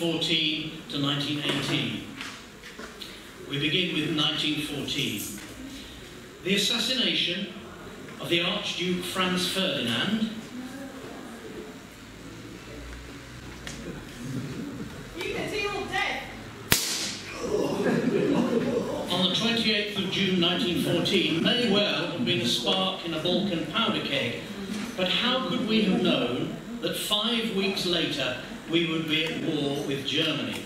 1914 to 1918. We begin with 1914. The assassination of the Archduke Franz Ferdinand on the 28th of June 1914 may well have been a spark in a Balkan powder keg, but how could we have known that 5 weeks later we would be at war with Germany?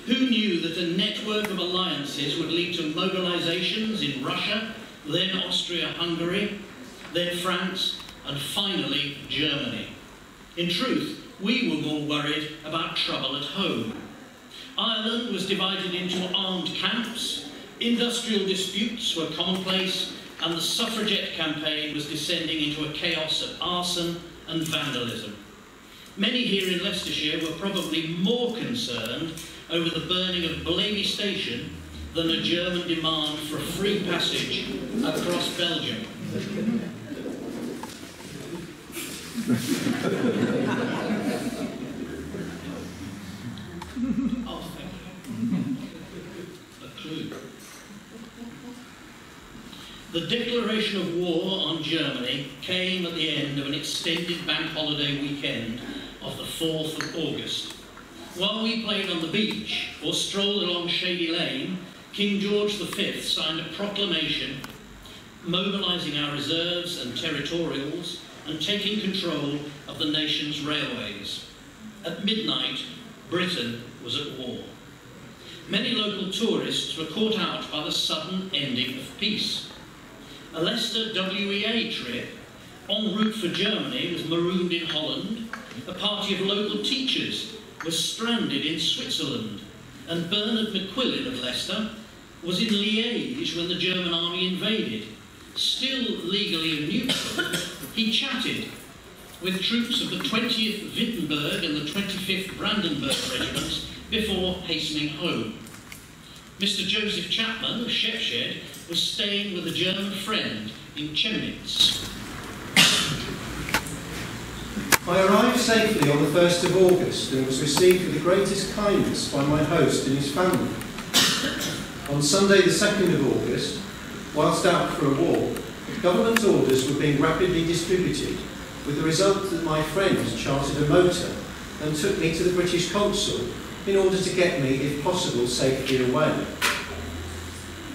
Who knew that a network of alliances would lead to mobilizations in Russia, then Austria-Hungary, then France, and finally Germany? In truth, we were more worried about trouble at home. Ireland was divided into armed camps, industrial disputes were commonplace, and the suffragette campaign was descending into a chaos of arson and vandalism. Many here in Leicestershire were probably more concerned over the burning of Blaby Station than a German demand for free passage across Belgium. Oh, thank you. A clue. The declaration of war on Germany came at the end of an extended bank holiday weekend of the 4th of August. While we played on the beach or strolled along Shady Lane, King George V signed a proclamation mobilising our reserves and territorials and taking control of the nation's railways. At midnight, Britain was at war. Many local tourists were caught out by the sudden ending of peace. A Leicester WWI trip en route for Germany was marooned in Holland. A party of local teachers was stranded in Switzerland, and Bernard McQuillan of Leicester was in Liège when the German army invaded. Still legally neutral, he chatted with troops of the 20th Wittenberg and the 25th Brandenburg regiments before hastening home. Mr. Joseph Chapman of Shepshed was staying with a German friend in Chemnitz. I arrived safely on the 1st of August and was received with the greatest kindness by my host and his family. On Sunday the 2nd of August, whilst out for a walk, government orders were being rapidly distributed, with the result that my friends chartered a motor and took me to the British consul in order to get me, if possible, safely away.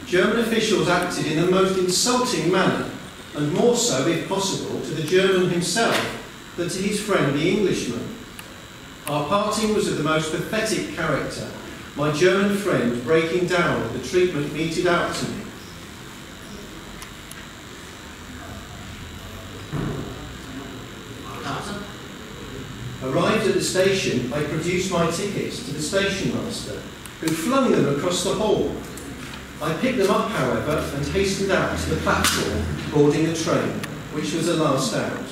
German officials acted in the most insulting manner, and more so, if possible, to the German himself than to his friend the Englishman. Our parting was of the most pathetic character, my German friend breaking down at the treatment meted out to me. Arrived at the station, I produced my tickets to the station master, who flung them across the hall. I picked them up, however, and hastened out to the platform, boarding the train, which was the last out.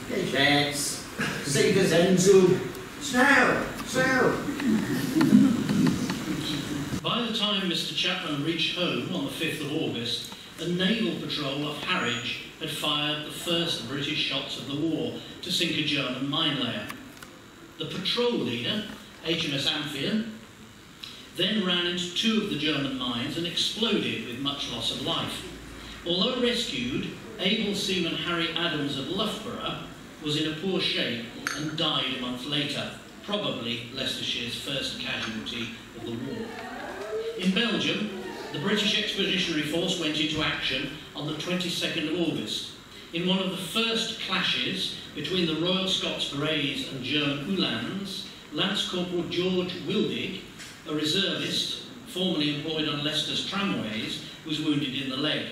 Jetzt, siege Sensu, schnell, schnell. By the time Mr. Chapman reached home on the 5th of August, a naval patrol off Harwich had fired the first British shots of the war to sink a German mine layer. The patrol leader, HMS Amphion, then ran into 2 of the German mines and exploded with much loss of life. Although rescued, able seaman Harry Adams of Loughborough was in a poor shape and died a month later, probably Leicestershire's first casualty of the war. In Belgium, the British Expeditionary Force went into action on the 22nd of August. In one of the first clashes between the Royal Scots Greys and German Uhlans, Lance Corporal George Wildig, a reservist formerly employed on Leicester's tramways, was wounded in the leg.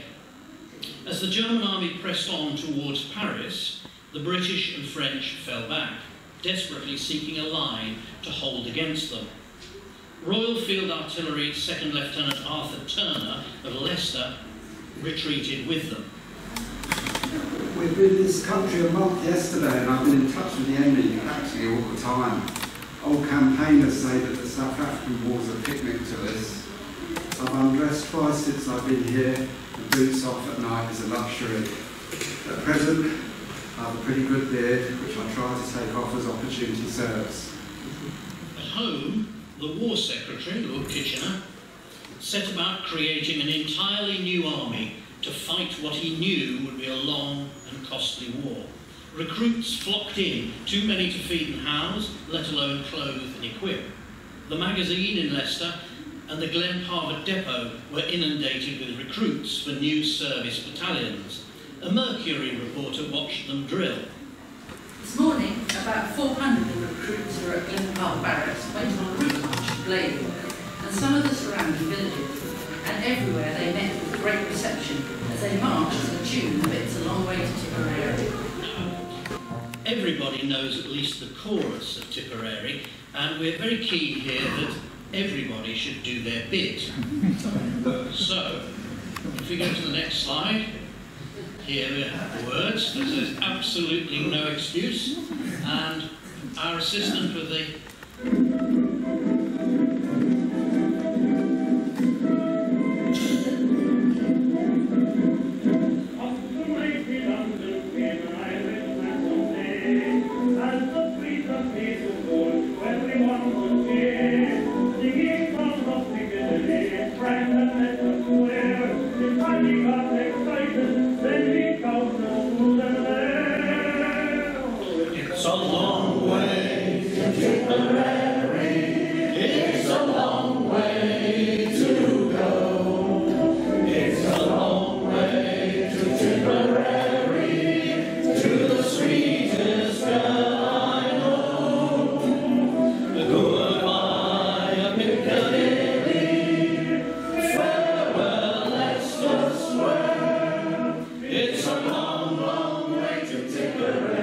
As the German army pressed on towards Paris, the British and French fell back, desperately seeking a line to hold against them. Royal Field Artillery 2nd Lieutenant Arthur Turner of Leicester retreated with them. We've been in this country a month yesterday and I've been in touch with the enemy practically all the time. Old campaigners say that the South African war's a picnic to us. I've undressed twice since I've been here, and boots off at night is a luxury. At present, I have a pretty good beard, which I try to take off as opportunity serves. At home, the War Secretary, Lord Kitchener, set about creating an entirely new army to fight what he knew would be a long and costly war. Recruits flocked in, too many to feed and house, let alone clothe and equip. The magazine in Leicester and the Glenparva depot were inundated with recruits for new service battalions. A Mercury reporter watched them drill. This morning, about 400 of the recruits who were at Glenparva barracks went on a route march to Blaydon and some of the surrounding villages, and everywhere they met with great reception as they marched to the tune of It's a Long Way to Tipperary. Everybody knows at least the chorus of Tipperary, and we're very keen here that everybody should do their bit. So, if we go to the next slide, here we have the words. There's absolutely no excuse, and our assistant with the It's a long way to Tipperary. It's a long way to go. It's a long way to Tipperary, to the sweetest girl I know. Goodbye, Piccadilly. Farewell, Leicester Square. It's a long, long way to Tipperary.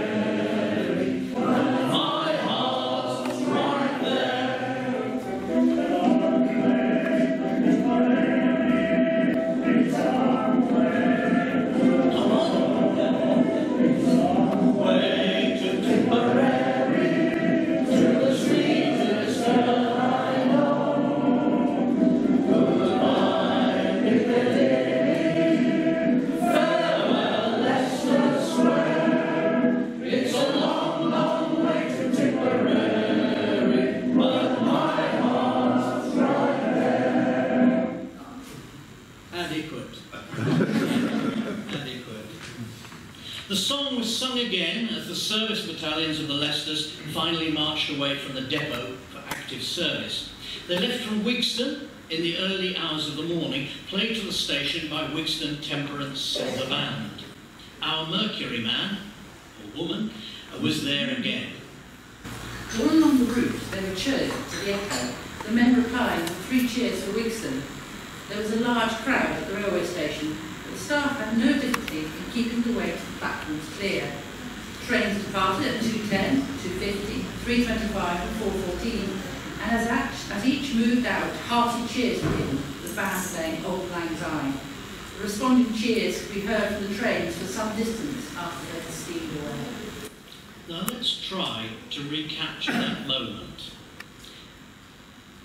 The song was sung again as the service battalions of the Leicesters finally marched away from the depot for active service. They left from Wigston in the early hours of the morning, played to the station by Wigston Temperance Silver Band. Our Mercury man, or woman, was there again. Drawn along the route, they were cheered to the echo, the men replying with 3 cheers for Wigston. There was a large crowd at the railway station, but the staff had no difficulty in keeping the way to the platforms clear. Trains departed at 2:10, 2:50, 3:25 and 4:14, and as each moved out, hearty cheers were given, the band playing Old Lang Syne. The responding cheers could be heard from the trains for some distance after they had steamed away. Now let's try to recapture that moment.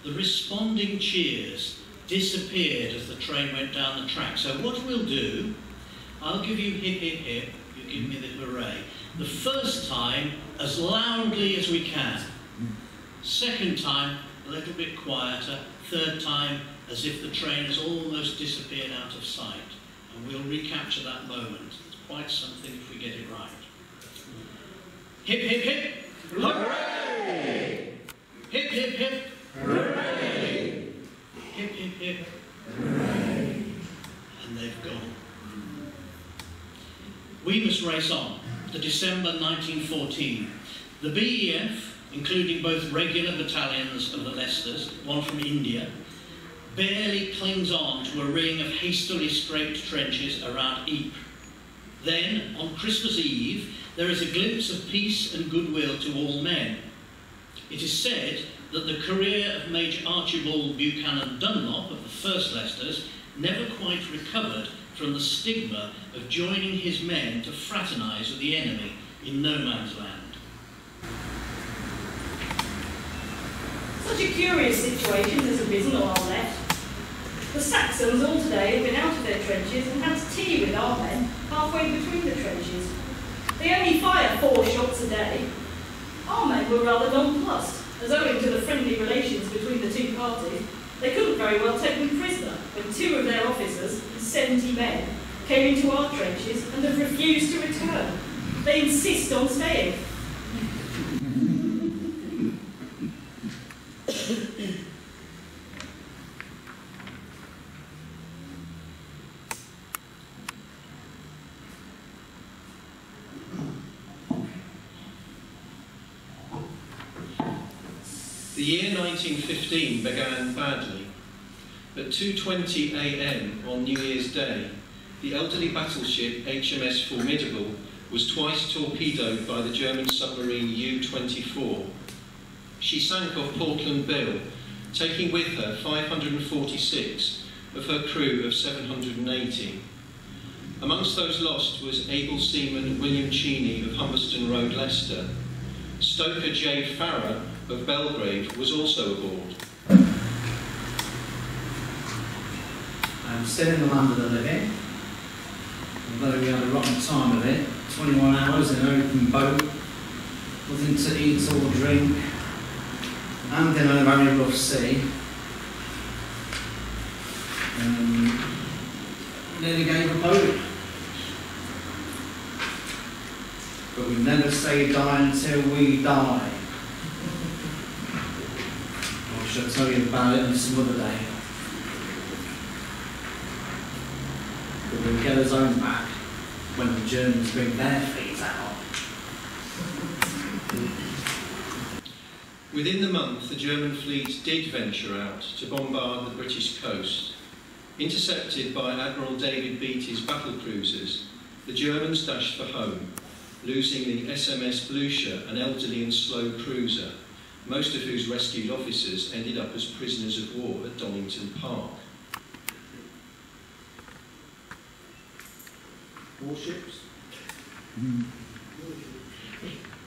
The responding cheers disappeared as the train went down the track. So what we'll do, I'll give you hip, hip, hip, you give me the hooray. The first time, as loudly as we can. Second time, a little bit quieter. Third time, as if the train has almost disappeared out of sight. And we'll recapture that moment. It's quite something if we get it right. Hip, hip, hip, hooray! Hip, hip, hip, hooray! Hip, hip, hip, hooray! And they've gone. We must race on to December 1914. The BEF, including both regular battalions of the Leicesters, one from India, barely clings on to a ring of hastily scraped trenches around Ypres. Then, on Christmas Eve, there is a glimpse of peace and goodwill to all men. It is said that the career of Major Archibald Buchanan Dunlop of the 1st Leicesters never quite recovered from the stigma of joining his men to fraternise with the enemy in no man's land. Such a curious situation has arisen on our left. The Saxons all today have been out of their trenches and had tea with our men halfway between the trenches. They only fire 4 shots a day. Our men were rather nonplussed. as owing to the friendly relations between the two parties, they couldn't very well take them prisoner when 2 of their officers and 70 men came into our trenches and have refused to return. They insist on staying. The year 1915 began badly. At 2:20 a.m. on New Year's Day, the elderly battleship HMS Formidable was twice torpedoed by the German submarine U-24. She sank off Portland Bill, taking with her 546 of her crew of 780. Amongst those lost was able seaman William Cheney of Humberston Road, Leicester. Stoker J. Farrer of Belgrave was also aboard. I'm still in the London of living, although we had a rotten time of it. 21 hours in an open boat, nothing to eat or drink, and in a very rough sea. Nearly gave a boat. But we never say die until we die. I shall tell you about it on some other day. But we'll get us own back when the Germans bring their fleet out. Within the month, the German fleet did venture out to bombard the British coast. Intercepted by Admiral David Beatty's battle cruisers, the Germans dashed for home, losing the SMS Blucher, an elderly and slow cruiser, most of whose rescued officers ended up as prisoners of war at Donington Park. Warships?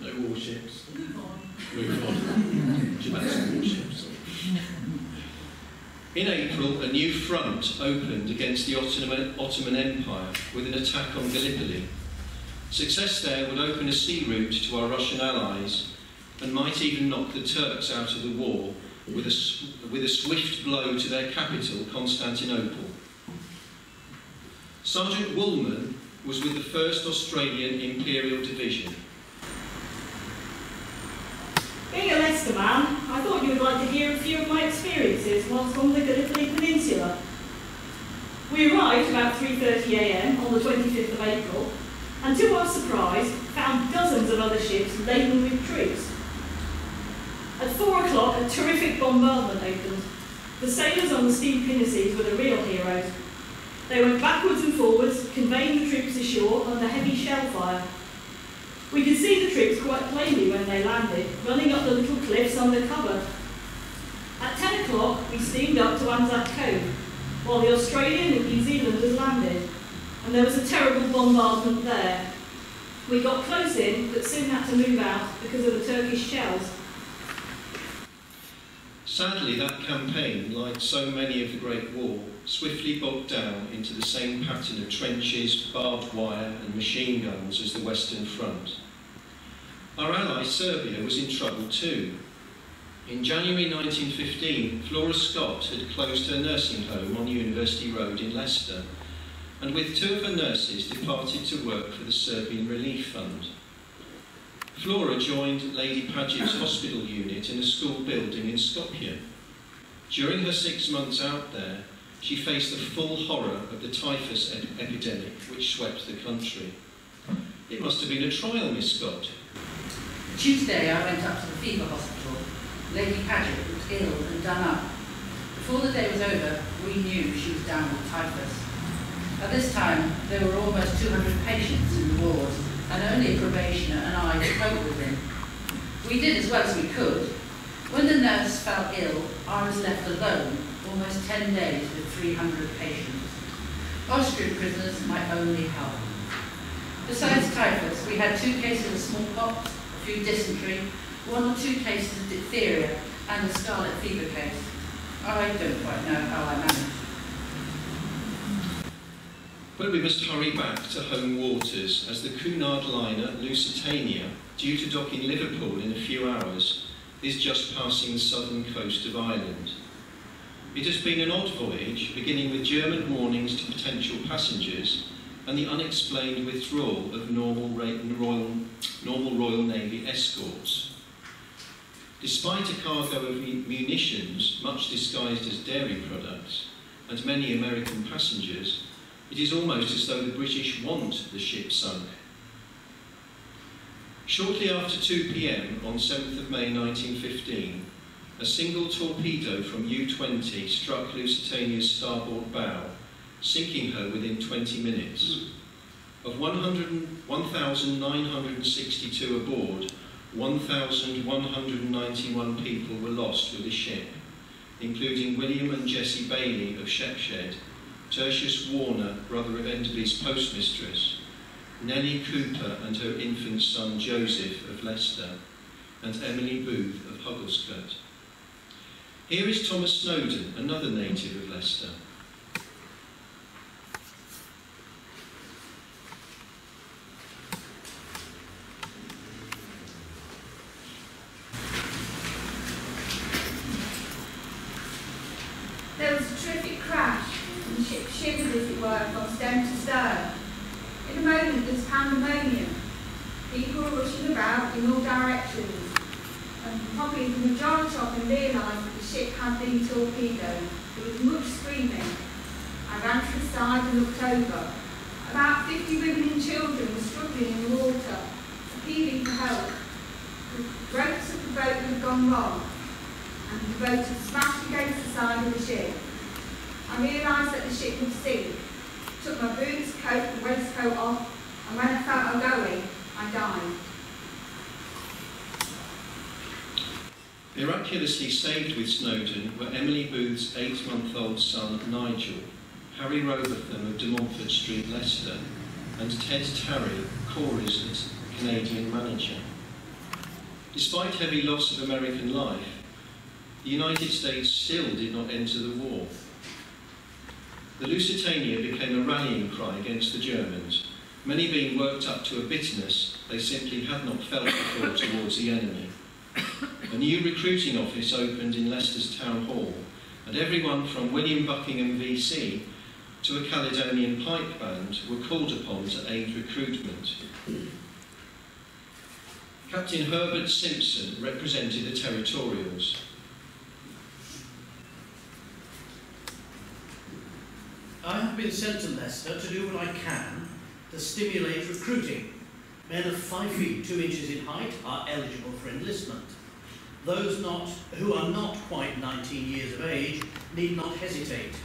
No warships. Move on. German warships. In April, a new front opened against the Ottoman Empire with an attack on Gallipoli. Success there would open a sea route to our Russian allies and might even knock the Turks out of the war with a swift blow to their capital, Constantinople. Sergeant Woolman was with the 1st Australian Imperial Division. Being a Leicester man, I thought you would like to hear a few of my experiences whilst on the Gallipoli Peninsula. We arrived about 3:30 a.m. on the 25th of April, and to our surprise, found dozens of other ships laden with troops. At 4 o'clock, a terrific bombardment opened. The sailors on the steam pinnaces were the real heroes. They went backwards and forwards, conveying the troops ashore under heavy shell fire. We could see the troops quite plainly when they landed, running up the little cliffs under cover. At 10 o'clock, we steamed up to Anzac Cove, while the Australian and New Zealanders landed, and there was a terrible bombardment there. We got close in, but soon had to move out because of the Turkish shells. Sadly, that campaign, like so many of the Great War, swiftly bogged down into the same pattern of trenches, barbed wire and machine guns as the Western Front. Our ally Serbia was in trouble too. In January 1915, Flora Scott had closed her nursing home on University Road in Leicester, and with 2 of her nurses departed to work for the Serbian Relief Fund. Flora joined Lady Paget's hospital unit in a school building in Skopje. During her 6 months out there, she faced the full horror of the typhus epidemic which swept the country. It must have been a trial, Miss Scott. Tuesday I went up to the fever hospital. Lady Paget was ill and done up. Before the day was over, we knew she was down with typhus. At this time, there were almost 200 patients in the wards, and only a probationer and I to cope with him. We did as well as we could. When the nurse fell ill, I was left alone, almost 10 days with 300 patients. Austrian prisoners my only help. Besides typhus, we had 2 cases of smallpox, a few dysentery, 1 or 2 cases of diphtheria, and a scarlet fever case. I don't quite know how I managed. But we must hurry back to home waters as the Cunard liner Lusitania, due to dock in Liverpool in a few hours, is just passing the southern coast of Ireland. It has been an odd voyage, beginning with German warnings to potential passengers and the unexplained withdrawal of normal Royal Navy escorts. Despite a cargo of munitions, much disguised as dairy products, and many American passengers, it is almost as though the British want the ship sunk. Shortly after 2 p.m. on 7th of May 1915, a single torpedo from U-20 struck Lusitania's starboard bow, sinking her within 20 minutes. Of 1,962 aboard, 1,191 people were lost with the ship, including William and Jessie Bailey of Shepshed, Tertius Warner, brother of Enderby's postmistress, Nellie Cooper and her infant son Joseph of Leicester, and Emily Booth of Hugglescote. Here is Thomas Snowden, another native of Leicester. There was a terrific crash, and the ship shivered, as it were, from stem to stern. In a moment, there was pandemonium. People were rushing about in all directions, and probably the majority of them realised that the ship had been torpedoed. There was much screaming. I ran to the side and looked over. About 50 women and children were struggling in the water, appealing for help. The ropes of the boat had gone wrong, and the boat had smashed against the side of the ship. I realised that the ship would sink, took my boots, coat and waistcoat off, and when I felt her going, I died. Miraculously saved with Snowden were Emily Booth's 8-month-old son Nigel, Harry Robertham of De Montfort Street, Leicester, and Ted Tarry, Corey's Canadian manager. Despite heavy loss of American life, the United States still did not enter the war. The Lusitania became a rallying cry against the Germans, many being worked up to a bitterness they simply had not felt before towards the enemy. A new recruiting office opened in Leicester's Town Hall, and everyone from William Buckingham VC to a Caledonian pipe band were called upon to aid recruitment. Captain Herbert Simpson represented the Territorials. I have been sent to Leicester to do what I can to stimulate recruiting. Men of 5 feet 2 inches in height are eligible for enlistment. Those who are not quite 19 years of age need not hesitate,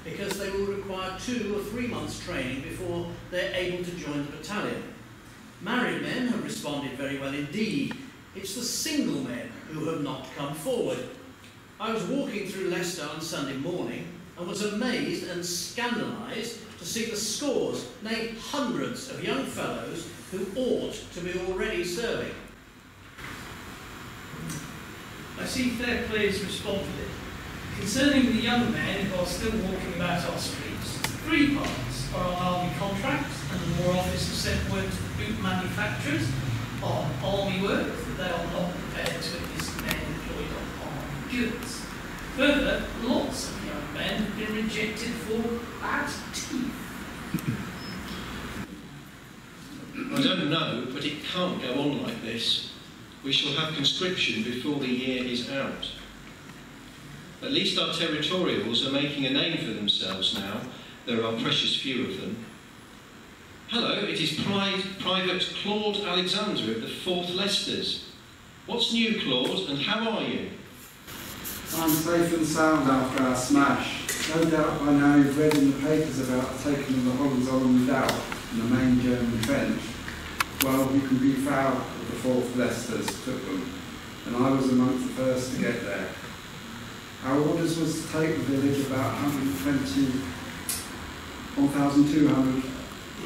because they will require 2 or 3 months training before they're able to join the battalion. Married men have responded very well indeed. It's the single men who have not come forward. I was walking through Leicester on Sunday morning and was amazed and scandalised to see the scores, nay hundreds of young fellows who ought to be already serving. I see fair play is responded. Concerning the young men who are still walking about our streets, 3 parts are on army contracts and the War Office has sent word to the boot manufacturers on army work that they are not prepared to enlist men employed on army goods. Further, lots of young men have been rejected for bad teeth. I don't know, but it can't go on like this. We shall have conscription before the year is out. At least our Territorials are making a name for themselves now. There are precious few of them. Hello, it is Private Claude Alexander of the 4th Leicesters. What's new, Claude, and how are you? I'm safe and sound after our smash. No doubt by now you've read in the papers about the taking of the Hohenzollern Redoubt in the main German trench. Well, you can be proud that the 4th Leicesters took them, and I was amongst the first to get there. Our orders was to take the village about 1,200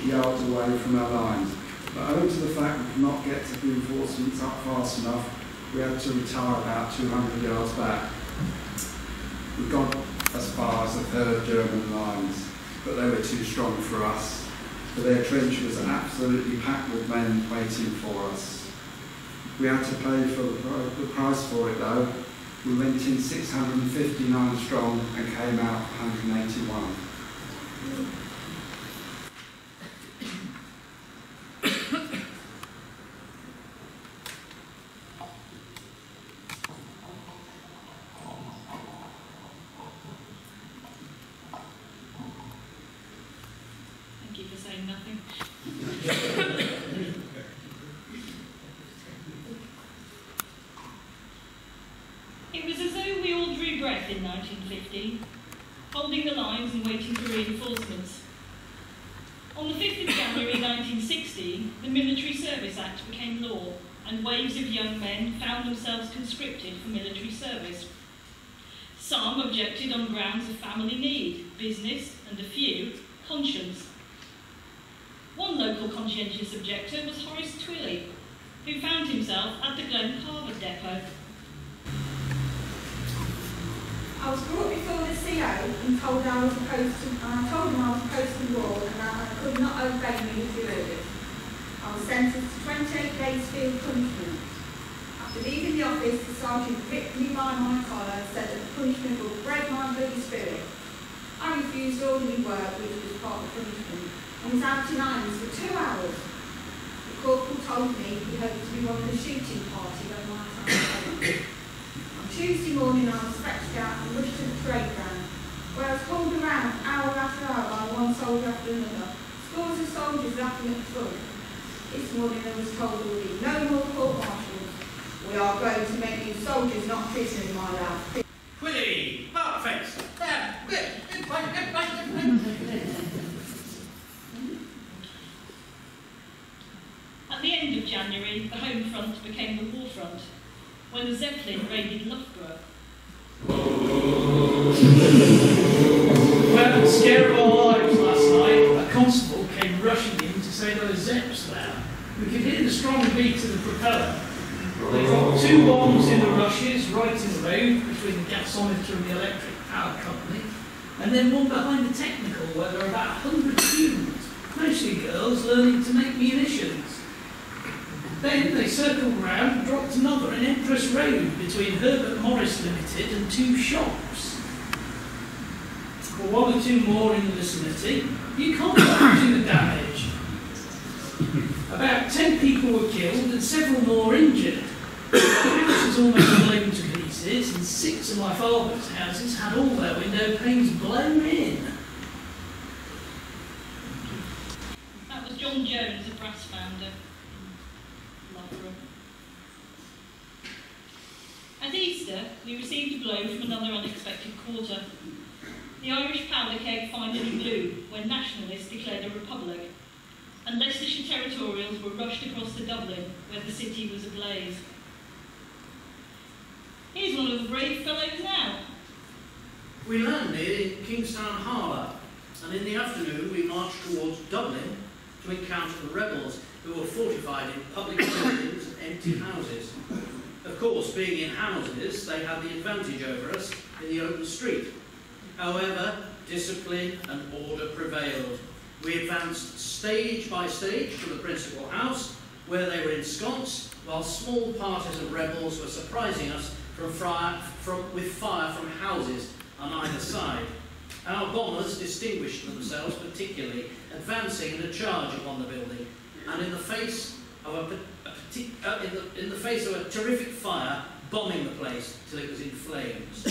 yards away from our lines, but owing to the fact we could not get the reinforcements up fast enough, we had to retire about 200 yards back. We got as far as the 3rd German lines, but they were too strong for us, for their trench was absolutely packed with men waiting for us. We had to pay for the price for it though. We went in 659 strong and came out 181. Thank you for saying nothing. It was as though we all drew breath in 1915, holding the lines and waiting for reinforcements. On the 5th of January 1916, the Military Service Act became law, and waves of young men found themselves conscripted for military service. Some objected on grounds of family need, business, and a few, conscience. One local conscientious objector was Horace Twilley, who found himself at the Glen Parva depot. I was brought before the CO and told I was supposed to, and I told him I was supposed to ward and that I could not obey military orders. I was sentenced to 28 days field punishment. After leaving the office, the sergeant gripped me by my collar and said that the punishment would break my bloody spirit. I refused orderly work, which was part of the punishment, and was out in irons for 2 hours. The corporal told me he hoped to be one of the shooting party when my time came. Tuesday morning I was stretched out and rushed to the parade ground, where I was pulled around hour after hour by one soldier after another, scores of soldiers laughing at the front. This morning I was told there will be no more court-martials. We are going to make you soldiers, not prisoners, my lad. Willie! Mark-face! There! At the end of January, the home front became the war front, when the Zeppelin raided Loughborough. Well, scare of our lives last night, a constable came rushing in to say there were Zeps there. We could hear the strong beat of the propeller. They dropped 2 bombs in the rushes, right in the road, between the gasometer and the electric power company, and then one behind the technical, where there were about 100 students, mostly girls, learning to make munitions. Then they circled round and dropped another in Empress Road between Herbert Morris Limited and 2 shops. For 1 or 2 more in the vicinity, you can't imagine the damage. About 10 people were killed and several more injured. The house was almost blown to pieces, and 6 of my father's houses had all their window panes blown in. That was John Jones, a brass founder. At Easter, we received a blow from another unexpected quarter. The Irish powder keg finally blew when nationalists declared a republic, and Leicestershire territorials were rushed across to Dublin, where the city was ablaze. Here's one of the brave fellows now. We landed in Kingstown Harbour, and in the afternoon we marched towards Dublin to encounter the rebels, who were fortified in public buildings and empty houses. Of course, being in houses, they had the advantage over us in the open street. However, discipline and order prevailed. We advanced stage by stage to the principal house, where they were ensconced, while small parties of rebels were surprising us with fire from houses on either side. Our bombers distinguished themselves particularly, advancing in a charge upon the building, and in the face of a terrific fire, bombing the place till it was in flames.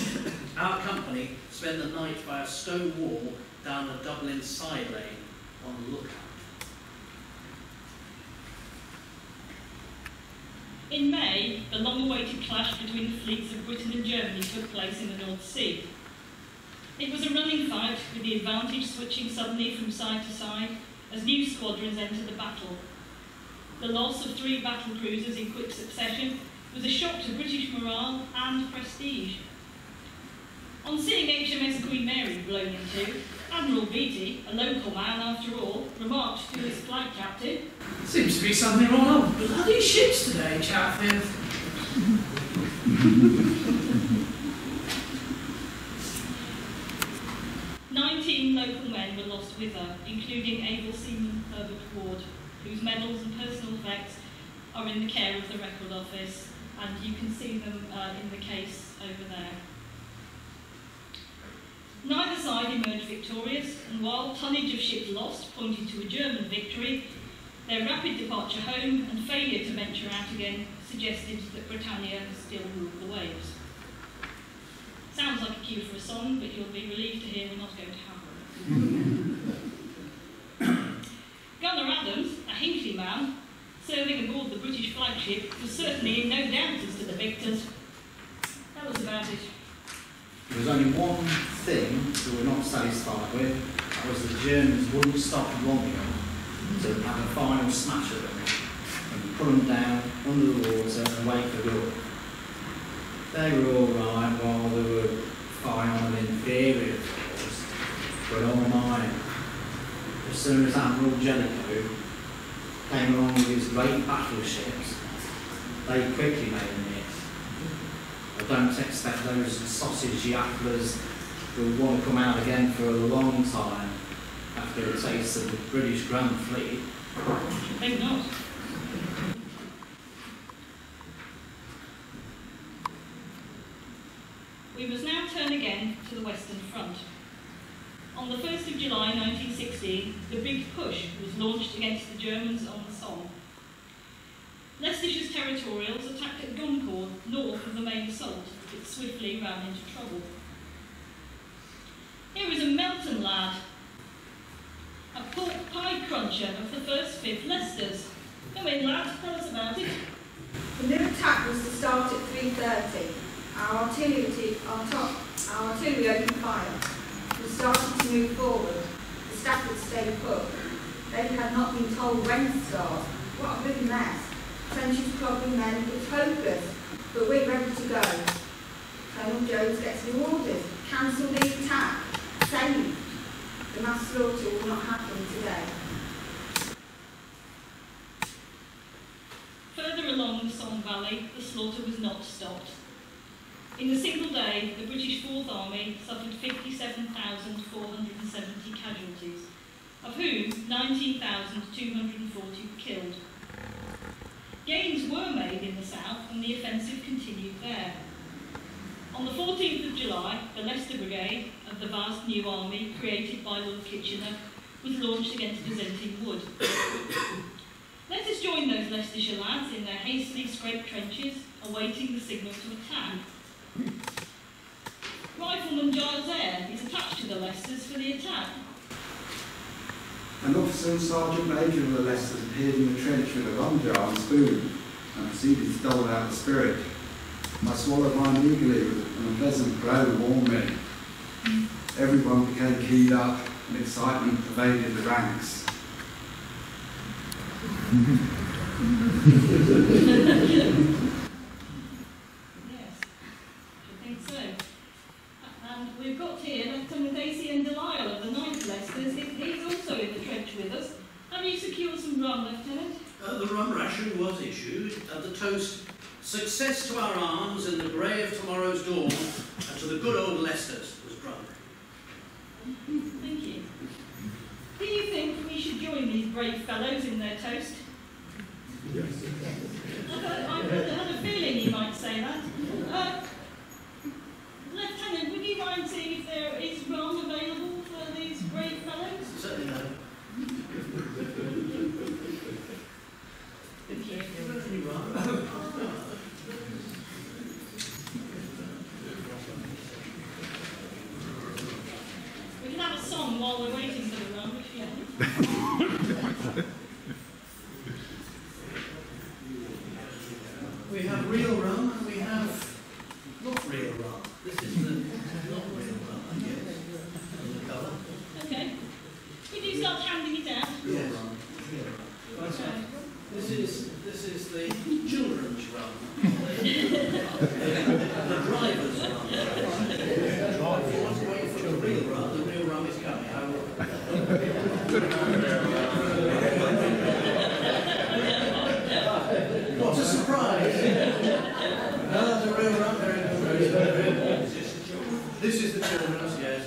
Our company spent the night by a stone wall down the Dublin side lane on the lookout. In May, the long-awaited clash between the fleets of Britain and Germany took place in the North Sea. It was a running fight, with the advantage switching suddenly from side to side as new squadrons entered the battle. The loss of 3 battle cruisers in quick succession was a shock to British morale and prestige. On seeing HMS Queen Mary blown into, Admiral Beatty, a local man after all, remarked to his flag captain, Seems to be something wrong on bloody ships today, Chatfield. 19 local men were lost with her, including able seaman Herbert Ward, whose medals and personal effects are in the care of the Record Office, and you can see them in the case over there. Neither side emerged victorious, and while tonnage of ships lost pointed to a German victory, their rapid departure home and failure to venture out again suggested that Britannia still ruled the waves. Sounds like a cue for a song, but you'll be relieved to hear we're not going to have one. Gunner Adams, a Hinckley man, serving aboard the British flagship, was certainly in no doubt as to the victors. That was about it. There was only one thing that we're not satisfied with. That was the Germans wouldn't stop long enough to have a final smash at them and put them down under the water and wait for good. They were all right while they were firing on an inferior force, but oh my, as soon as Admiral Jellicoe came along with his great battleships, they quickly made a miss. I don't expect those sausage yapplers will want to come out again for a long time after a taste of the British Grand Fleet. Maybe not. We must now turn again to the Western Front. On the 1st of July 1916, the Big Push was launched against the Germans on the Somme. Leicestershire's territorials attacked at Guncourt, north of the main assault, but swiftly ran into trouble. Here is a Melton lad, a pork pie cruncher of the 1st 5th Leicesters. Come in, lad, tell us about it. The new attack was to start at 3:30. Our artillery opened fire. We started to move forward. The staff had stayed put. They had not been told when to start. What a bloody mess. Trenches clogging men, it was hopeless. But we're ready to go. Colonel Jones gets new orders. Cancel the attack. Saved. The mass slaughter will not happen today. Further along the Somme Valley, the slaughter was not stopped. In a single day, the British Fourth Army suffered 57,470 casualties, of whom 19,240 were killed. Gains were made in the south, and the offensive continued there. On the 14th of July, the Leicester Brigade of the vast new army created by Lord Kitchener was launched against Byzantine Wood. Let us join those Leicestershire lads in their hastily scraped trenches, awaiting the signal to attack. Rifleman Giles Eyre is attached to the Leicesters for the attack. An officer and sergeant major of the Leicesters appeared in the trench with a rum jar and spoon and proceeded to dole out the spirit. I swallowed mine eagerly and a pleasant glow warmed me. Everyone became keyed up and excitement pervaded the ranks. Yes, I think so. And we've got here Lieutenant A.C. and Delisle of the 9th Leicesters. He's also in the trench with us. Have you secured some rum, Lieutenant? The rum ration was issued, and the toast, "Success to our arms in the grey of tomorrow's dawn, and to the good old Leicesters," was drunk. Thank you. Do you think we should join these brave fellows in their toast? Yes. I had a feeling you might say that. Lieutenant, would you mind seeing if there is rum available for these brave fellows? Certainly no. Thank you. Any rum? We can have a song while we're waiting for the rum, if you want. We have real rum and we have not real rum. This is the not real rum, I guess. And the colour. Okay. Could you start handing it out? Yes. Okay. This is the children's rum. The driver's rum. Let's wait for the real rum. The real rum is coming. What a surprise! The real rum. Very good. This is the children's, yes.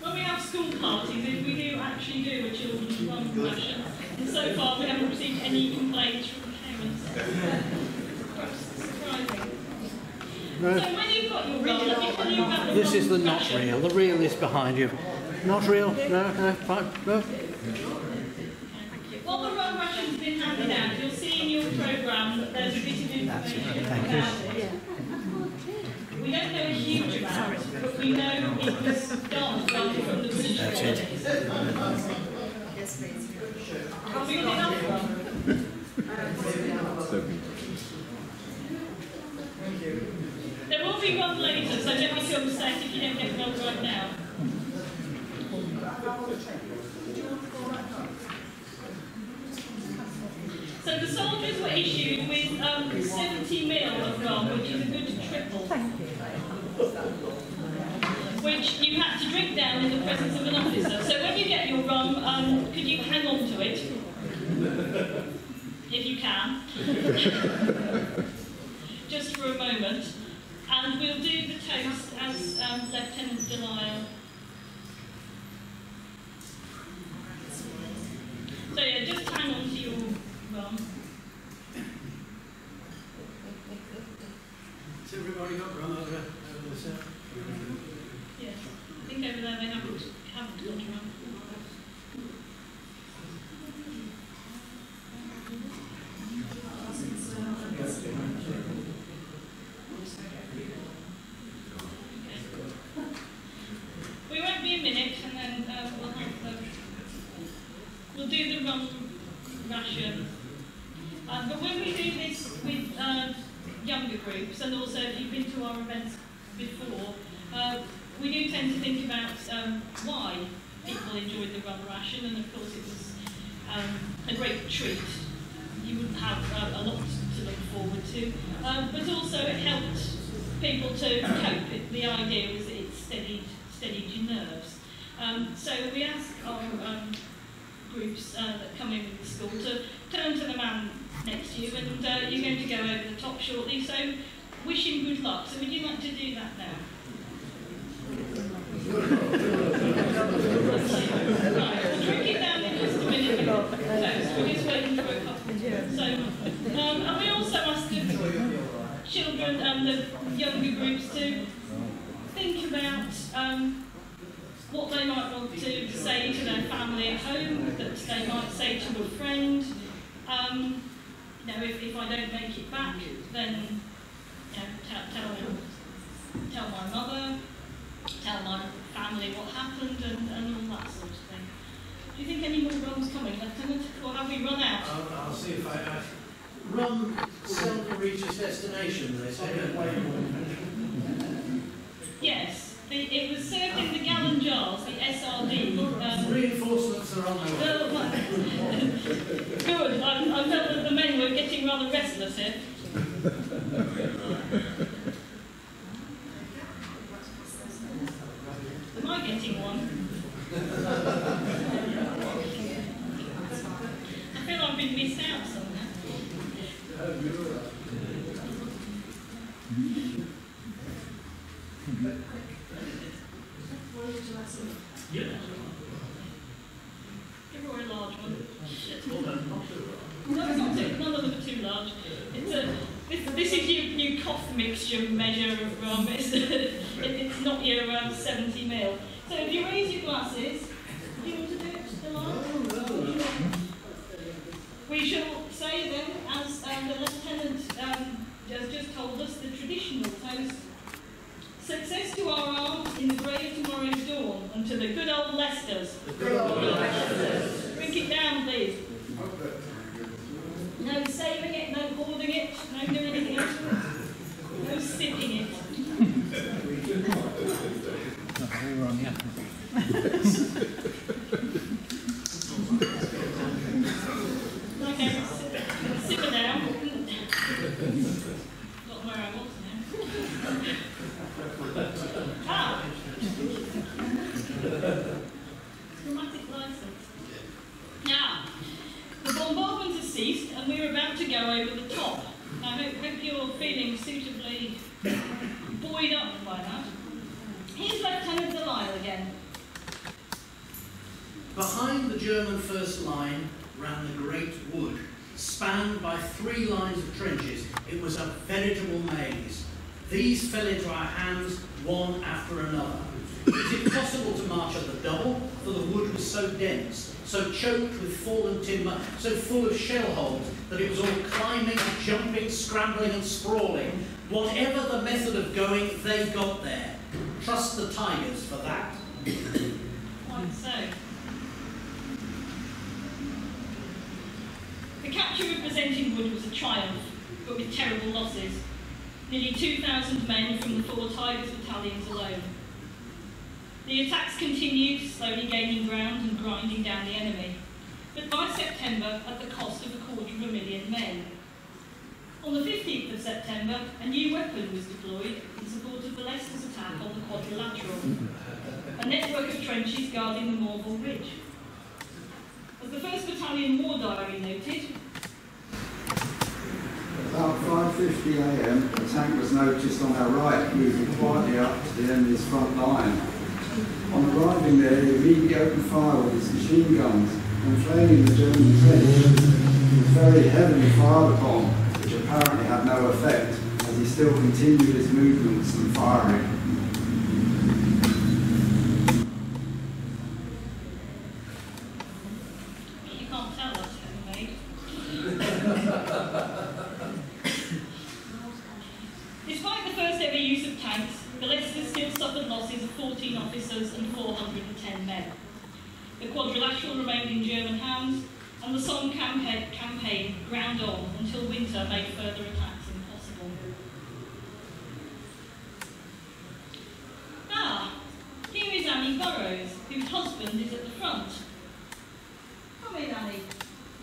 When we have school parties, if we do actually do a children's rum ration, in some so far we haven't received any complaints from parents. Surprising. No. So when you've got your run, let me tell you about the This is the run not ration. real. The real is behind you. Not real? No, no, fine. No. While the run ration's been handed out, you'll see in your programme that there's a bit of information about it. We don't know a huge amount, but we know it was done from the British colonies. Have we got enough rum? There will be rum later, so don't be too upset if you don't get rum right now. So the soldiers were issued with 70 ml of rum, which is a good triple. Which you had to drink down in the presence of an officer. So when you get your rum, could you hang on to it? If you can. Just for a moment. And we'll do the toast as Lieutenant Delisle. So yeah, just hang on to your rum. Has everybody got rum over there? Yes. I think over there they haven't got rum. We won't be a minute, and then we'll do the rum ration. But when we do this with younger groups, and also if you've been to our events before, we do tend to think about why people enjoyed the rum ration, and of course it was a great treat. You wouldn't have a lot to look forward to, but also it helped people to cope. The idea was that it steadied your nerves. So we ask our groups that come in with the school to turn to the man next to you, and you're going to go over the top shortly, so wish him good luck. So would you like to do that now? Right, we'll drink it down in just a minute. So we're just waiting for a couple. So, and we also ask the children and the younger groups to think about what they might want to say to their family at home, that they might say to a friend. You know, if I don't make it back, then you know, tell my mother, tell my family what happened, and all that sort of thing. Do you think any more rum's coming, Lieutenant, or have we run out? I'll see if I rum seldom reaches destination, they say. Yes. It was served in the gallon jars, the SRD. Reinforcements are on their way. Good. I felt that the men were getting rather restless here. Am I getting one? I feel I've been missed out somewhere. Yeah. Give her a large one. No, it's not too, none of them are too large. This is your cough mixture measure of rum. It's not your 70 ml. So if you raise your glasses, do you want to do it just a lot? We shall say then, as the Lieutenant has just told us, the traditional toast. Success to our arms in the grey of tomorrow's dawn, and to the good old Leicesters. Drink it down, please. No saving it, no hoarding it, no doing anything else with it. No sipping it. Okay, simmer down. Not where I was now. Ah! Dramatic license. Now, the bombardment has ceased and we're about to go over the top. Now, I hope you're feeling suitably buoyed up by that. Here's Lieutenant Delisle again. Behind the German first line ran the Great Wood, spanned by 3 lines of trenches. It was a veritable maze. These fell into our hands one after another. Is it possible to march at the double? For the wood was so dense, so choked with fallen timber, so full of shell holes, that it was all climbing, jumping, scrambling and sprawling. Whatever the method of going, they got there. Trust the tigers for that. Quite so. The capture of Presenting Wood was a triumph, but with terrible losses. Nearly 2,000 men from the 4 Tigers battalions alone. The attacks continued, slowly gaining ground and grinding down the enemy, but by September at the cost of 250,000 men. On the 15th of September, a new weapon was deployed in support of the Leicester's attack on the Quadrilateral, a network of trenches guarding the Morville Ridge. As the 1st Battalion War Diary noted, about 5:50 a.m, a tank was noticed on our right, moving quietly up to the enemy's front line. On arriving there, he immediately opened fire with his machine guns, inflaming the German trench. He was very heavily fired upon, which apparently had no effect, as he still continued his movements and firing. you can't tell us, mate. Despite the first ever use of tanks, the Leicester still suffered losses of 14 officers and 410 men. The Quadrilateral remained in German hands, and the Somme campaign ground on until winter made further attacks impossible. Ah, here is Annie Burrows, whose husband is at the front. Come in, Annie.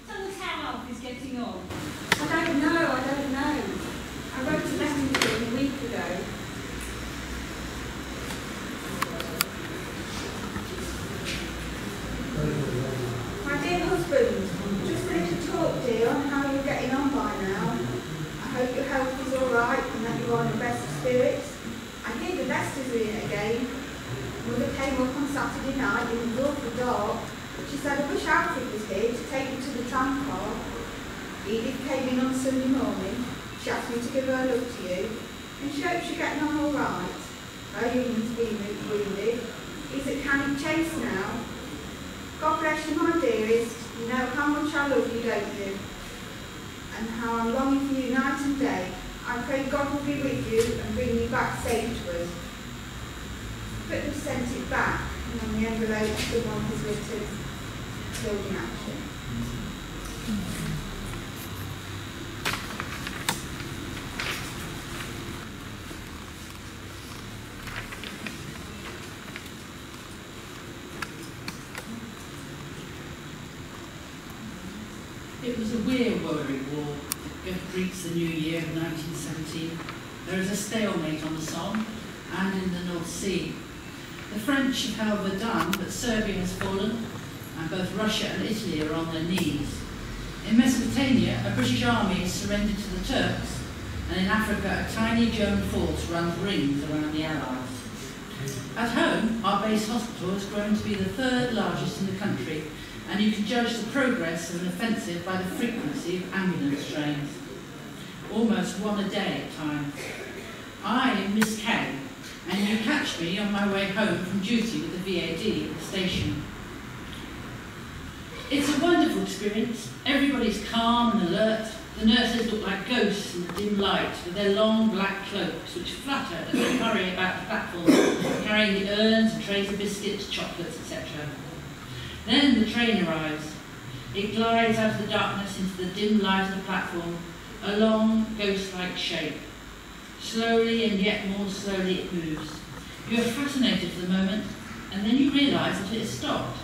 Tell us how Alf is getting on. I don't know. I wrote a letter to him a week ago. My dear husband, just wanted to talk, dear, on how you're getting on by now. I hope your health is all right and that you're on the best of spirits. I hear the Leicesters are in it again. Mother came up on Saturday night, it was awful dark. She said I wish Alfred was here to take me to the tram park. Edith came in on Sunday morning. She asked me to give her a look to you, and she hopes you're getting on all right. Her husband's been wounded. He's at Canning Chase now. God bless you, my dearest. You know how much I love you, don't you? And how I'm longing for you night and day. I pray God will be with you and bring you back safe to us. But we sent it back, and on the envelope someone has written, killed in action. It was a weird-worry war that greets the new year of 1917. There is a stalemate on the Somme and in the North Sea. The French have held Verdun, but Serbia has fallen, and both Russia and Italy are on their knees. In Mesopotamia, a British army has surrendered to the Turks, and in Africa, a tiny German force runs rings around the Allies. At home, our base hospital has grown to be the 3rd largest in the country, and you can judge the progress of an offensive by the frequency of ambulance trains. Almost one a day at times. I am Miss K, and you catch me on my way home from duty with the VAD at the station. It's a wonderful experience. Everybody's calm and alert. The nurses look like ghosts in the dim light with their long black cloaks which flutter as they hurry about the platform, carrying the urns and trays of biscuits, chocolates, etc. Then the train arrives. It glides out of the darkness into the dim light of the platform, a long, ghost-like shape. Slowly and yet more slowly it moves. You are fascinated for the moment, and then you realise that it has stopped.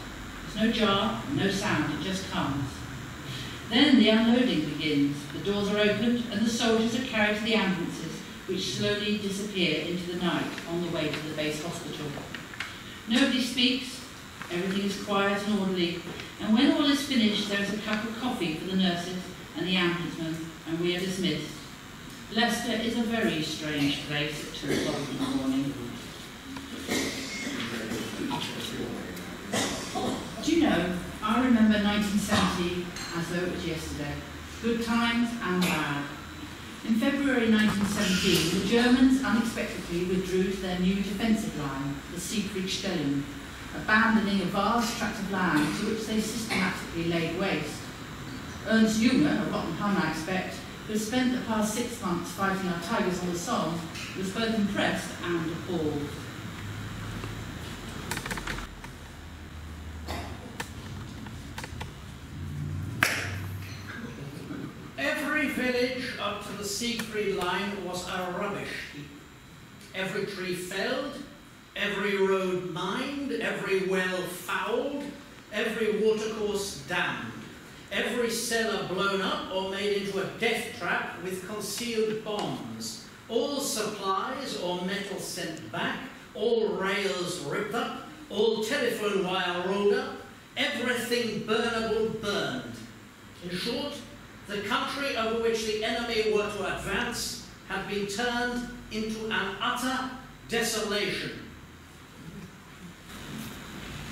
There's no jar, no sound, it just comes. Then the unloading begins. The doors are opened, and the soldiers are carried to the ambulances, which slowly disappear into the night on the way to the base hospital. Nobody speaks. Everything is quiet and orderly, and when all is finished, there is a cup of coffee for the nurses and the ambulancemen, and we are dismissed. Leicester is a very strange place at 2 o'clock in the morning. Do you know, I remember 1970 as though it was yesterday. Good times and bad. In February 1917, the Germans unexpectedly withdrew to their new defensive line, the Siegfriedstellung, abandoning a vast tract of land to which they systematically laid waste. Ernst Junge, a rotten Hun I expect, who had spent the past 6 months fighting our tigers on the Somme, was both impressed and appalled. Every village up to the Siegfried line was a rubbish heap. Every tree felled, every road mined, every well fouled, every watercourse dammed, every cellar blown up or made into a death trap with concealed bombs, all supplies or metal sent back, all rails ripped up, all telephone wire rolled up, everything burnable burned. In short, the country over which the enemy were to advance had been turned into an utter desolation.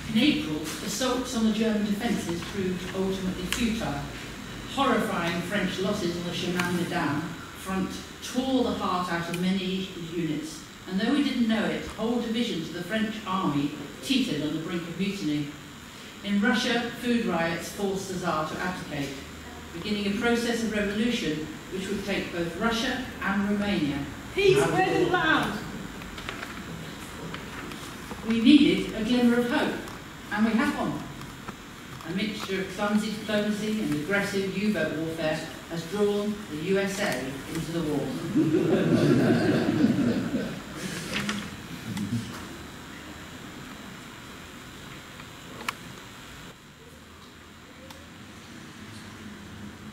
In April, assaults on the German defences proved ultimately futile. Horrifying French losses on the Chemin des Dames front tore the heart out of many units, and though we didn't know it, whole divisions of the French army teetered on the brink of mutiny. In Russia, food riots forced the Tsar to abdicate, beginning a process of revolution which would take both Russia and Romania. Peace, bread and land. We needed a glimmer of hope, and we have one. A mixture of clumsy diplomacy and aggressive U-boat warfare has drawn the USA into the war.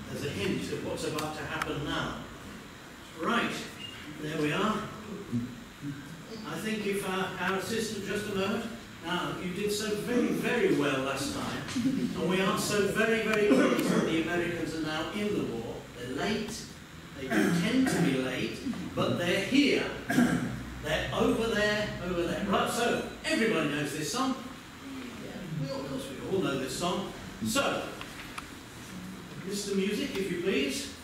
There's a hint of what's about to happen now. Right, there we are. I think if our assistant, just a moment. Now, you did so very, very well last time, and we are so very, very pleased that the Americans are now in the war. They're late, they do tend to be late, but they're here. They're over there, over there. Right, so, everybody knows this song. Yeah, of course we all know this song. So, Mr. Music, if you please.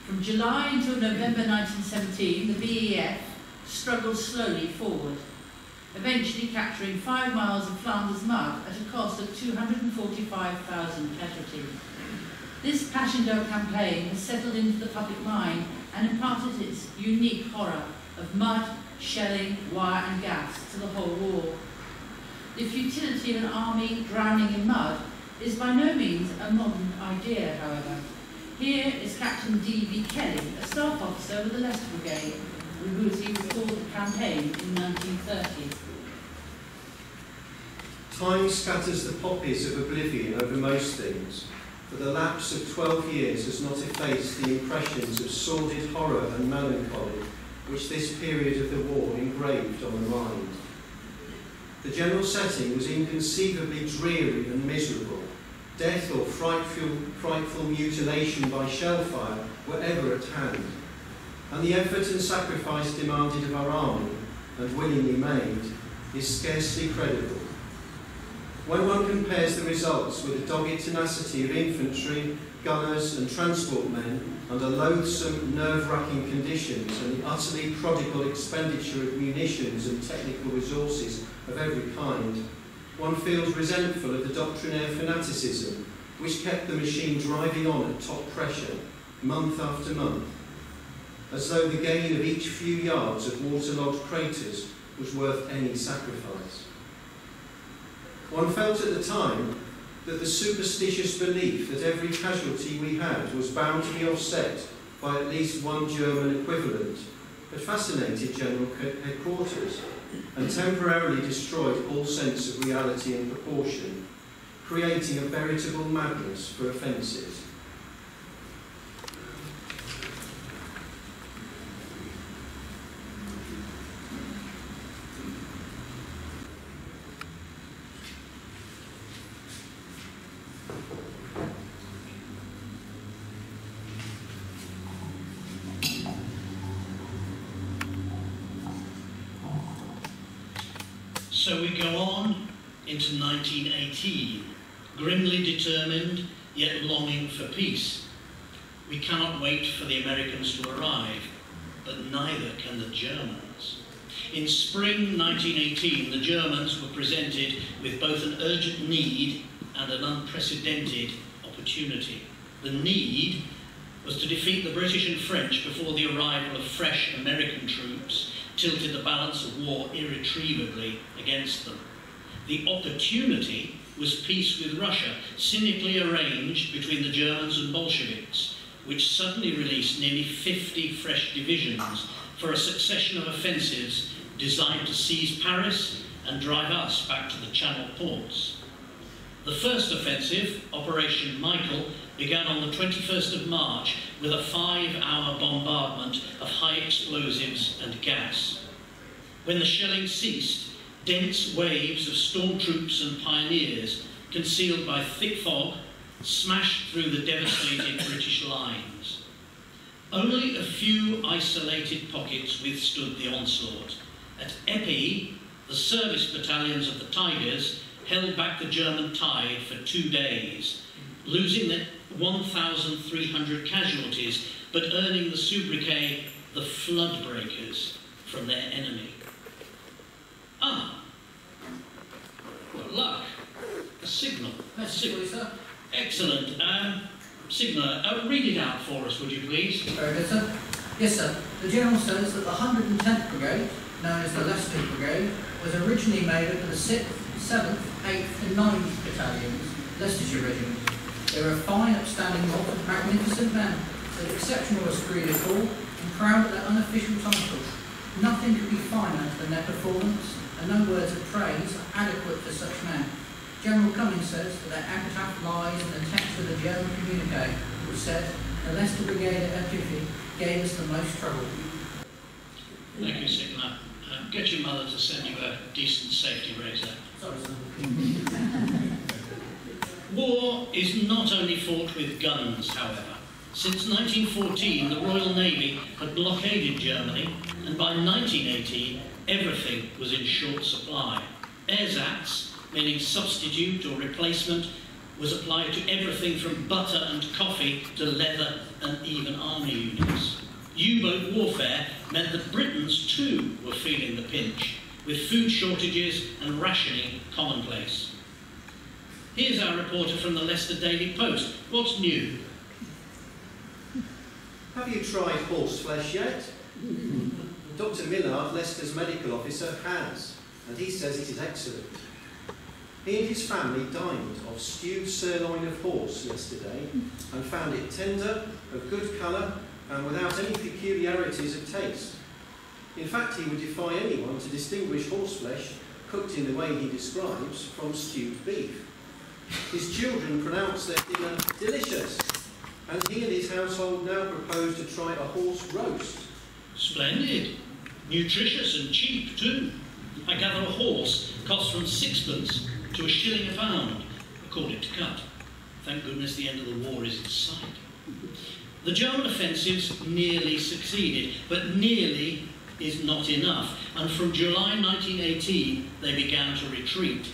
From July until November 1917, the BEF struggled slowly forward, eventually capturing 5 miles of Flanders mud at a cost of 245,000 casualties. This Passchendaele campaign has settled into the public mind and imparted its unique horror of mud, shelling, wire and gas to the whole war. The futility of an army drowning in mud is by no means a modern idea, however. Here is Captain D.V. Kelly, a staff officer with the Leicester Brigade, who recalled the campaign in 1930. Time scatters the poppies of oblivion over most things, but the lapse of 12 years has not effaced the impressions of sordid horror and melancholy which this period of the war engraved on the mind. The general setting was inconceivably dreary and miserable. Death or frightful mutilation by shell fire were ever at hand, and the effort and sacrifice demanded of our army, and willingly made, is scarcely credible. When one compares the results with the dogged tenacity of infantry, gunners and transport men under loathsome, nerve-wracking conditions and the utterly prodigal expenditure of munitions and technical resources of every kind, one feels resentful of the doctrinaire fanaticism which kept the machine driving on at top pressure, month after month, as though the gain of each few yards of waterlogged craters was worth any sacrifice. One felt at the time that the superstitious belief that every casualty we had was bound to be offset by at least one German equivalent had fascinated General Headquarters and temporarily destroyed all sense of reality and proportion, creating a veritable madness for offences. So we go on into 1918, grimly determined, yet longing for peace. We cannot wait for the Americans to arrive, but neither can the Germans. In spring 1918, the Germans were presented with both an urgent need and an unprecedented opportunity. The need was to defeat the British and French before the arrival of fresh American troops tilted the balance of war irretrievably against them. The opportunity was peace with Russia, cynically arranged between the Germans and Bolsheviks, which suddenly released nearly 50 fresh divisions for a succession of offensives designed to seize Paris and drive us back to the Channel ports. The first offensive, Operation Michael, began on the 21st of March with a 5-hour bombardment of high explosives and gas. When the shelling ceased, dense waves of stormtroops and pioneers, concealed by thick fog, smashed through the devastated British lines. Only a few isolated pockets withstood the onslaught. At Epee, the service battalions of the Tigers held back the German tide for 2 days, losing the 1,300 casualties, but earning the sobriquet the Floodbreakers from their enemy. Ah, good luck. A signal. A signal, sir. Excellent. Signal, read it out for us, would you please? Very good, sir. Yes, sir. The General says that the 110th Brigade, known as the Leicester Brigade, was originally made up of the 6th, 7th, 8th and 9th Battalions, Leicestershire Regiment. They were a fine, upstanding lot of magnificent men, with exceptional esprit de corps and proud of their unofficial titles. Nothing could be finer than their performance, and no words of praise are adequate for such men. General Cummings says that their epitaph lies in the text of the German communique, which said, "The Leicester Brigade at Jiffy gave us the most trouble." Thank you, Sigma. Get your mother to send you a decent safety razor. Sorry, sir. War is not only fought with guns, however. Since 1914, the Royal Navy had blockaded Germany, and by 1918, everything was in short supply. Ersatz, meaning substitute or replacement, was applied to everything from butter and coffee to leather and even army units. U-boat warfare meant that Britons too were feeling the pinch, with food shortages and rationing commonplace. Here's our reporter from the Leicester Daily Post. What's new? Have you tried horse flesh yet? Dr. Millard, Leicester's medical officer, has, and he says it is excellent. He and his family dined off stewed sirloin of horse yesterday and found it tender, of good colour, and without any peculiarities of taste. In fact, he would defy anyone to distinguish horseflesh cooked in the way he describes from stewed beef. His children pronounced their dinner delicious, and he and his household now propose to try a horse roast. Splendid. Nutritious and cheap too. I gather a horse costs from sixpence to a shilling a pound, according to cut. Thank goodness the end of the war is in sight. The German offensives nearly succeeded, but nearly is not enough, and from July 1918 they began to retreat,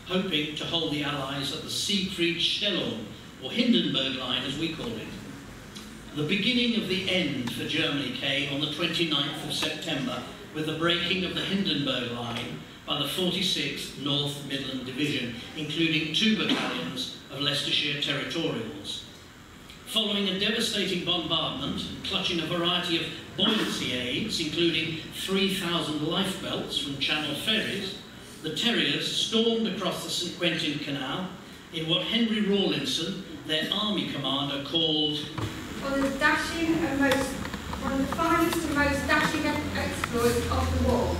hoping to hold the Allies at the Siegfriedstellung, or Hindenburg Line as we call it. The beginning of the end for Germany came on the 29th of September with the breaking of the Hindenburg Line by the 46th North Midland Division, including 2 battalions of Leicestershire Territorials. Following a devastating bombardment, clutching a variety of buoyancy aids, including 3,000 lifebelts from Channel ferries, the Terriers stormed across the St Quentin Canal in what Henry Rawlinson, their army commander, called one of the finest and most dashing exploits of the war.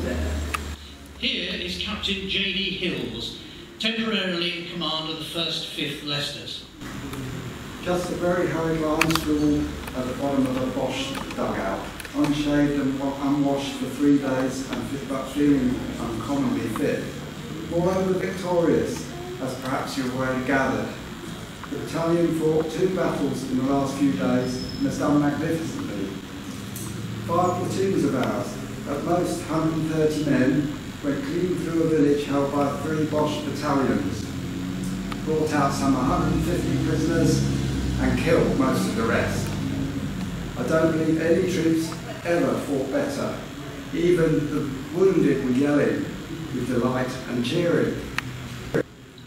Here is Captain J.D. Hills, temporarily in command of the 1st 5th Leicesters. Just a very hurried glance through at the bottom of the Bosch dugout, unshaved and unwashed for 3 days but feeling uncommonly fit. Moreover victorious, as perhaps you've already gathered. The battalion fought 2 battles in the last few days and has done magnificently. 5 platoons of ours, at most 130 men, went clean through a village held by 3 Bosch battalions, brought out some 150 prisoners and killed most of the rest. I don't believe any troops ever fought better. Even the wounded were yelling with delight and cheering.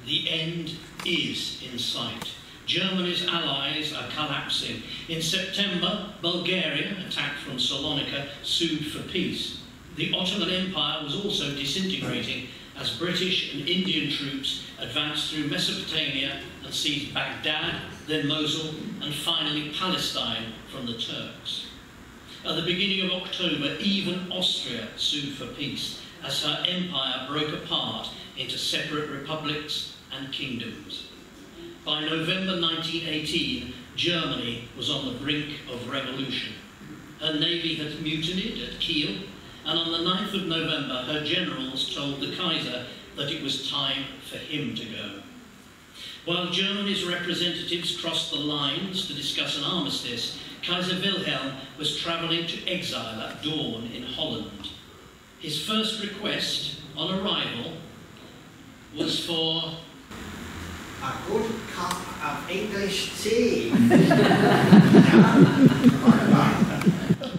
The end is in sight. Germany's allies are collapsing. In September, Bulgaria, attacked from Salonika, sued for peace. The Ottoman Empire was also disintegrating as British and Indian troops advanced through Mesopotamia and seized Baghdad, then Mosul, and finally Palestine from the Turks. At the beginning of October, even Austria sued for peace as her empire broke apart into separate republics and kingdoms. By November 1918, Germany was on the brink of revolution. Her navy had mutinied at Kiel, and on the 9th of November, her generals told the Kaiser that it was time for him to go. While Germany's representatives crossed the lines to discuss an armistice, Kaiser Wilhelm was travelling to exile at dawn in Holland. His first request on arrival was for a good cup of English tea.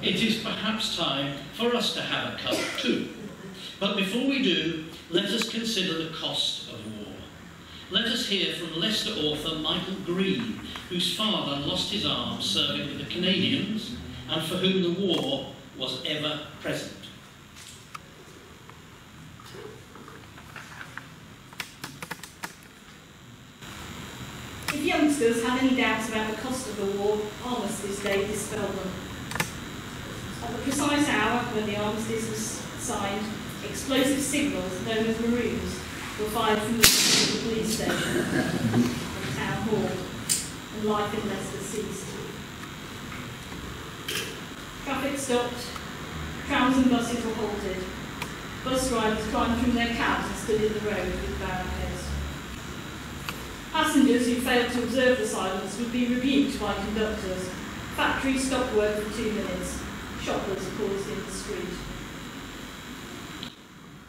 It is perhaps time for us to have a cup too. But before we do, let us consider the cost of war. Let us hear from Leicester author Michael Green, whose father lost his arm serving with the Canadians and for whom the war was ever present. If youngsters have any doubts about the cost of the war, Armistice Day dispelled them. At the precise hour when the armistice was signed, explosive signals known as maroons were fired from the police station and the town hall, and life in Leicester ceased. Traffic stopped, trams and buses were halted, bus drivers climbed from their cabs and stood in the road with bowed heads. Passengers who failed to observe the silence would be rebuked by conductors. Factories stopped work for 2 minutes. Shoppers paused in the street.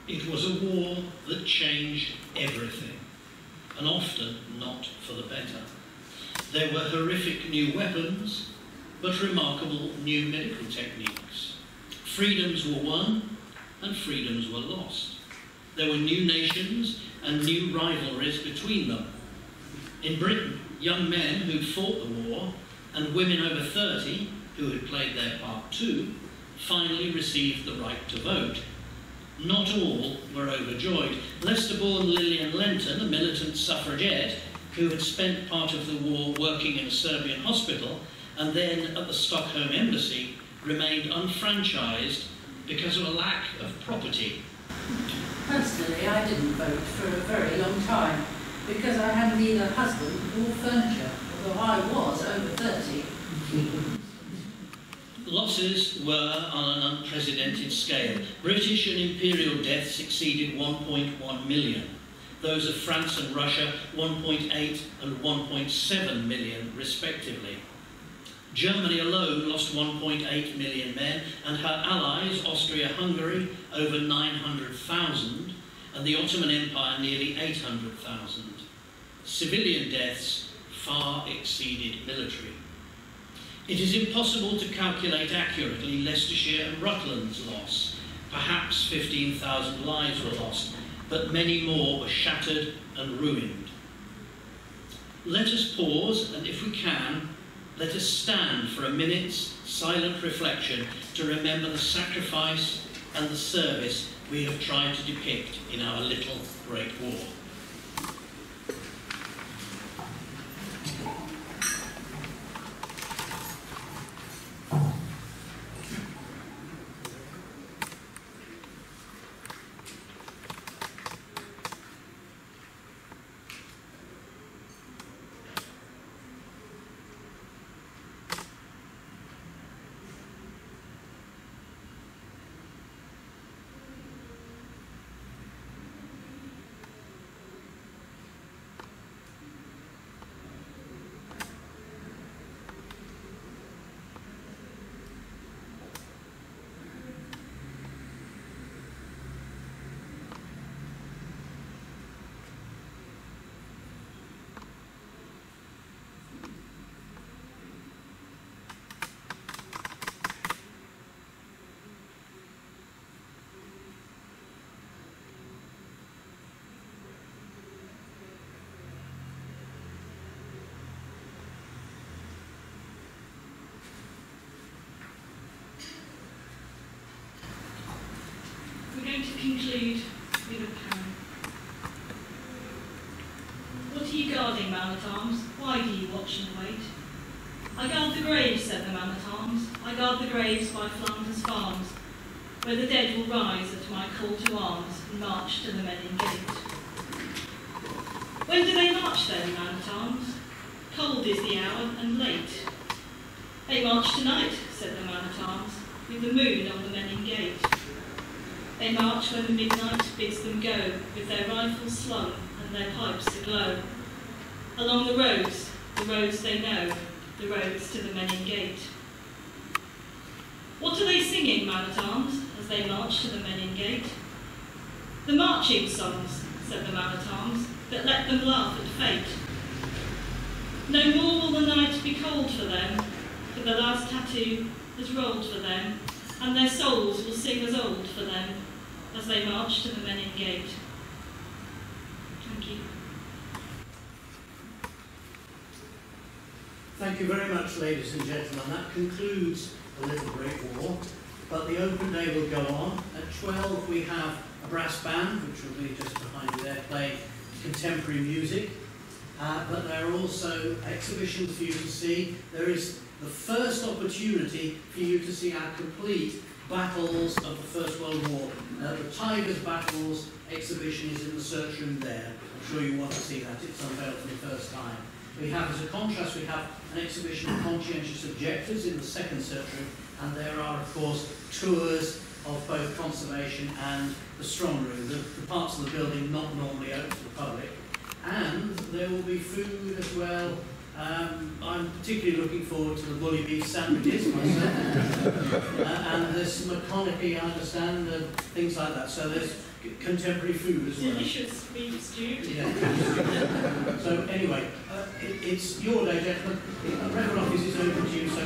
It was a war that changed everything, and often not for the better. There were horrific new weapons, but remarkable new medical techniques. Freedoms were won, and freedoms were lost. There were new nations and new rivalries between them. In Britain, young men who'd fought the war, and women over 30 who had played their part too, finally received the right to vote. Not all were overjoyed. Leicester-born Lillian Lenton, a militant suffragette who had spent part of the war working in a Serbian hospital and then at the Stockholm embassy, remained unfranchised because of a lack of property. Personally, I didn't vote for a very long time because I had neither husband nor furniture, although I was over 30. Losses were on an unprecedented scale. British and imperial deaths exceeded 1.1 million. Those of France and Russia, 1.8 and 1.7 million, respectively. Germany alone lost 1.8 million men, and her allies, Austria-Hungary, over 900,000, and the Ottoman Empire nearly 800,000. Civilian deaths far exceeded military. It is impossible to calculate accurately Leicestershire and Rutland's loss. Perhaps 15,000 lives were lost, but many more were shattered and ruined. Let us pause, and if we can, let us stand for a minute's silent reflection to remember the sacrifice and the service we have tried to depict in our little Great War. To conclude with a poem. What are you guarding, man-at-arms? Why do you watch and wait? I guard the graves, said the man-at-arms. I guard the graves by Flanders farms, where the dead will rise at my call to arms and march to the men in gate. When do they march then, man-at-arms? Cold is the hour and late. They march tonight, said the man-at-arms, with the moon on the men in gate. They march when the midnight bids them go, with their rifles slung and their pipes aglow. Along the roads they know, the roads to the men in gate. What are they singing, man-at-arms, as they march to the men in gate? The marching songs, said the man-at-arms, that let them laugh at fate. No more will the night be cold for them, for the last tattoo has rolled for them, and their souls will sing as old for them, as they march to the men in gate. Thank you. Thank you very much, ladies and gentlemen. That concludes the Little Great War, but the open day will go on. At 12 we have a brass band, which will be just behind you there, playing contemporary music. But there are also exhibitions for you to see. There is the first opportunity for you to see our complete battles of the First World War. The Tigers Battles exhibition is in the search room there. I'm sure you want to see that. It's unveiled for the first time. We have, as a contrast, we have an exhibition of conscientious objectors in the second search room, and there are, of course, tours of both conservation and the strong room, the parts of the building not normally open to the public. And there will be food as well. I'm particularly looking forward to the bully beef sandwiches myself. And there's some McConaughey, I understand, and things like that. So there's contemporary food as well. Delicious beef stew. Yeah. So anyway, it's your day, gentlemen. The Reverend Office is open to you. So